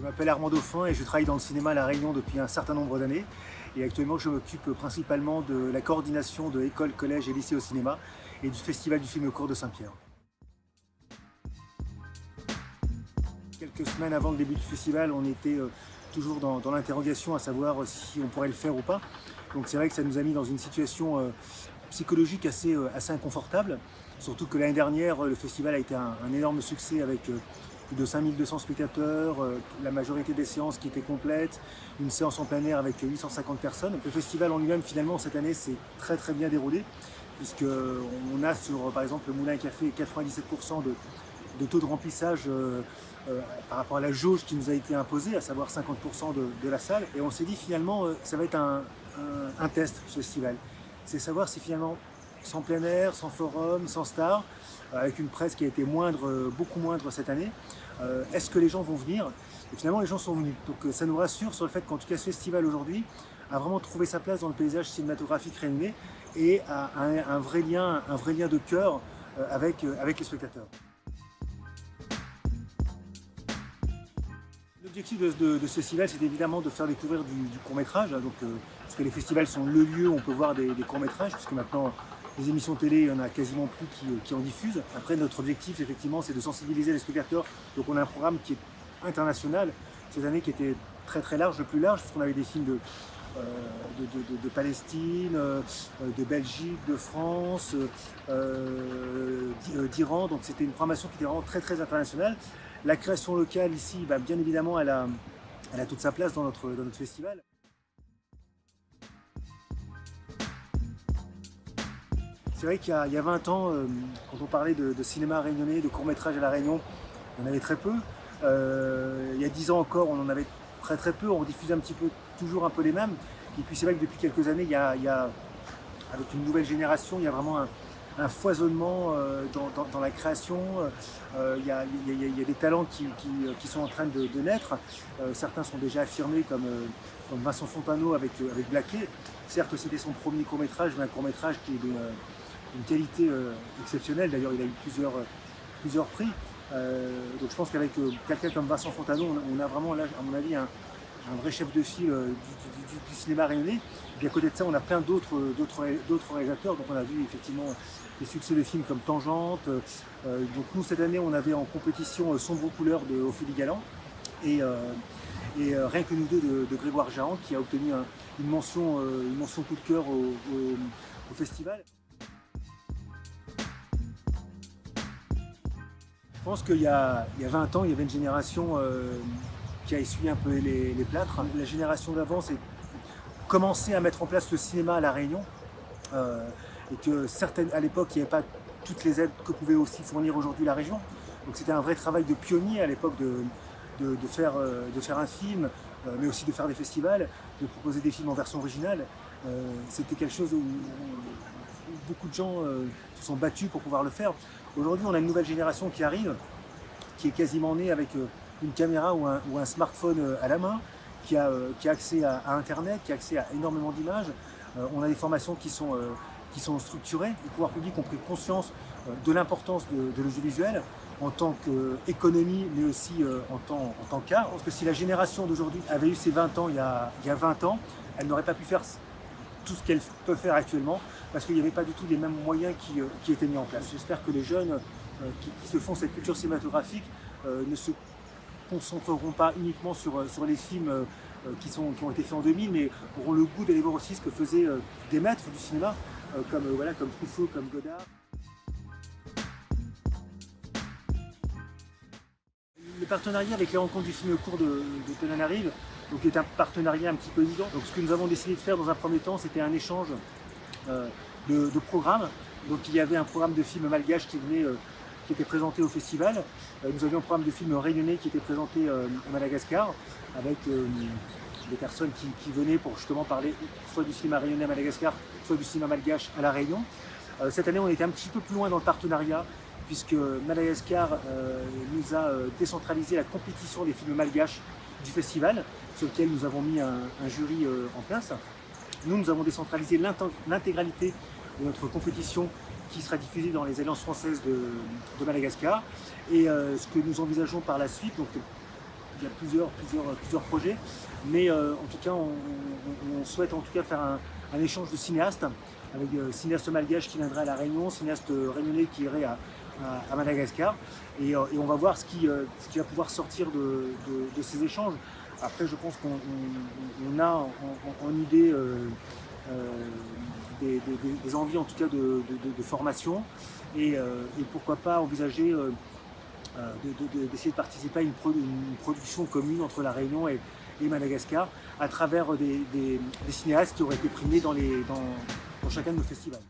m'appelle Armand Dauphin et je travaille dans le cinéma à La Réunion depuis un certain nombre d'années. Et actuellement, je m'occupe principalement de la coordination de écoles, collèges et lycées au cinéma et du Festival du film court de Saint-Pierre. Quelques semaines avant le début du festival, on était toujours dans l'interrogation à savoir si on pourrait le faire ou pas. Donc c'est vrai que ça nous a mis dans une situation psychologique assez inconfortable. Surtout que l'année dernière, le festival a été un énorme succès avec plus de 5200 spectateurs, la majorité des séances qui étaient complètes, une séance en plein air avec 850 personnes. Le festival en lui-même, finalement, cette année, s'est très bien déroulé, puisqu'on a sur, par exemple, le Moulin à Café, 97% de taux de remplissage par rapport à la jauge qui nous a été imposée, à savoir 50% de la salle. Et on s'est dit, finalement, ça va être un test, ce festival. C'est savoir si finalement, sans plein air, sans forum, sans star, avec une presse qui a été moindre, beaucoup moindre cette année, est-ce que les gens vont venir? Et finalement, les gens sont venus. Donc ça nous rassure sur le fait qu'en tout cas, ce festival aujourd'hui a vraiment trouvé sa place dans le paysage cinématographique réunionnais et a un vrai lien de cœur avec les spectateurs. L'objectif de ce festival, c'est évidemment de faire découvrir du court-métrage, parce que les festivals sont le lieu où on peut voir des courts-métrages, puisque maintenant, les émissions télé, il n'y en a quasiment plus qui en diffusent. Après, notre objectif, effectivement, c'est de sensibiliser les spectateurs. Donc on a un programme qui est international, cette année qui était très large, le plus large, puisqu'on avait des films de Palestine, de Belgique, de France, d'Iran. Donc c'était une programmation qui était vraiment très internationale. La création locale ici, bien évidemment, elle a toute sa place dans notre festival. C'est vrai qu'il y a 20 ans, quand on parlait de cinéma réunionnais, de court-métrage à La Réunion, on en avait très peu. Il y a 10 ans encore, on en avait très peu, on diffusait toujours un peu les mêmes. Et puis c'est vrai que depuis quelques années, avec une nouvelle génération, il y a vraiment un foisonnement dans la création. Il y a des talents qui sont en train de naître. Certains sont déjà affirmés comme Vincent Fontano avec Blaquet. Certes, c'était son premier court-métrage, mais un court-métrage qui est d'une qualité exceptionnelle. D'ailleurs, il a eu plusieurs prix. Donc je pense qu'avec quelqu'un comme Vincent Fontano, on a vraiment, là, à mon avis, un vrai chef de file du cinéma réunionnais. Et puis à côté de ça, on a plein d'autres réalisateurs. Donc on a vu effectivement les succès de films comme Tangente. Donc nous, cette année, on avait en compétition Sombre couleur de Ophélie Galland. Et rien que nous deux de Grégoire Jahan, qui a obtenu une mention coup de cœur au festival. Je pense qu'il y a 20 ans, il y avait une génération qui a essuyé un peu les plâtres. La génération d'avant, c'est commencer à mettre en place le cinéma à La Réunion. Et que à l'époque, il n'y avait pas toutes les aides que pouvait aussi fournir aujourd'hui la région. Donc c'était un vrai travail de pionnier à l'époque de faire un film, mais aussi de faire des festivals, de proposer des films en version originale. C'était quelque chose où beaucoup de gens se sont battus pour pouvoir le faire. Aujourd'hui, on a une nouvelle génération qui arrive, qui est quasiment née avec une caméra ou un smartphone à la main, qui a accès à Internet, qui a accès à énormément d'images. On a des formations qui sont structurées. Les pouvoirs publics ont pris conscience de l'importance de l'audiovisuel en tant qu'économie, mais aussi en tant qu'art. Je pense que si la génération d'aujourd'hui avait eu ses 20 ans il y a 20 ans, elle n'aurait pas pu faire tout ce qu'elle peut faire actuellement, parce qu'il n'y avait pas du tout les mêmes moyens qui étaient mis en place. J'espère que les jeunes qui se font cette culture cinématographique ne se concentreront pas uniquement sur les films qui ont été faits en 2000, mais auront le goût d'aller voir aussi ce que faisaient des maîtres du cinéma, comme Truffaut, comme Godard. Le partenariat avec les rencontres du film court de Tenerife, donc est un partenariat un petit peu évident. Donc ce que nous avons décidé de faire dans un premier temps, c'était un échange de programmes. Donc il y avait un programme de films malgaches qui était présenté au festival. Nous avions un programme de films réunionnais qui était présenté à Madagascar, avec des personnes qui venaient pour justement parler soit du cinéma réunionnais à Madagascar, soit du cinéma malgache à La Réunion. Cette année, on était un petit peu plus loin dans le partenariat, puisque Madagascar nous a décentralisé la compétition des films malgaches du festival, sur lequel nous avons mis un jury en place. Nous avons décentralisé l'intégralité de notre compétition qui sera diffusée dans les alliances françaises de Madagascar. Et ce que nous envisageons par la suite, donc il y a plusieurs projets, mais en tout cas, on souhaite en tout cas faire un échange de cinéastes avec cinéastes malgaches qui viendraient à La Réunion, cinéastes réunionnais qui iraient à Madagascar, et on va voir ce qui va pouvoir sortir de ces échanges. Après, je pense qu'on a en idée des envies en tout cas de formation, et pourquoi pas envisager d'essayer de participer à une production commune entre La Réunion et Madagascar à travers des cinéastes qui auraient été primés dans chacun de nos festivals.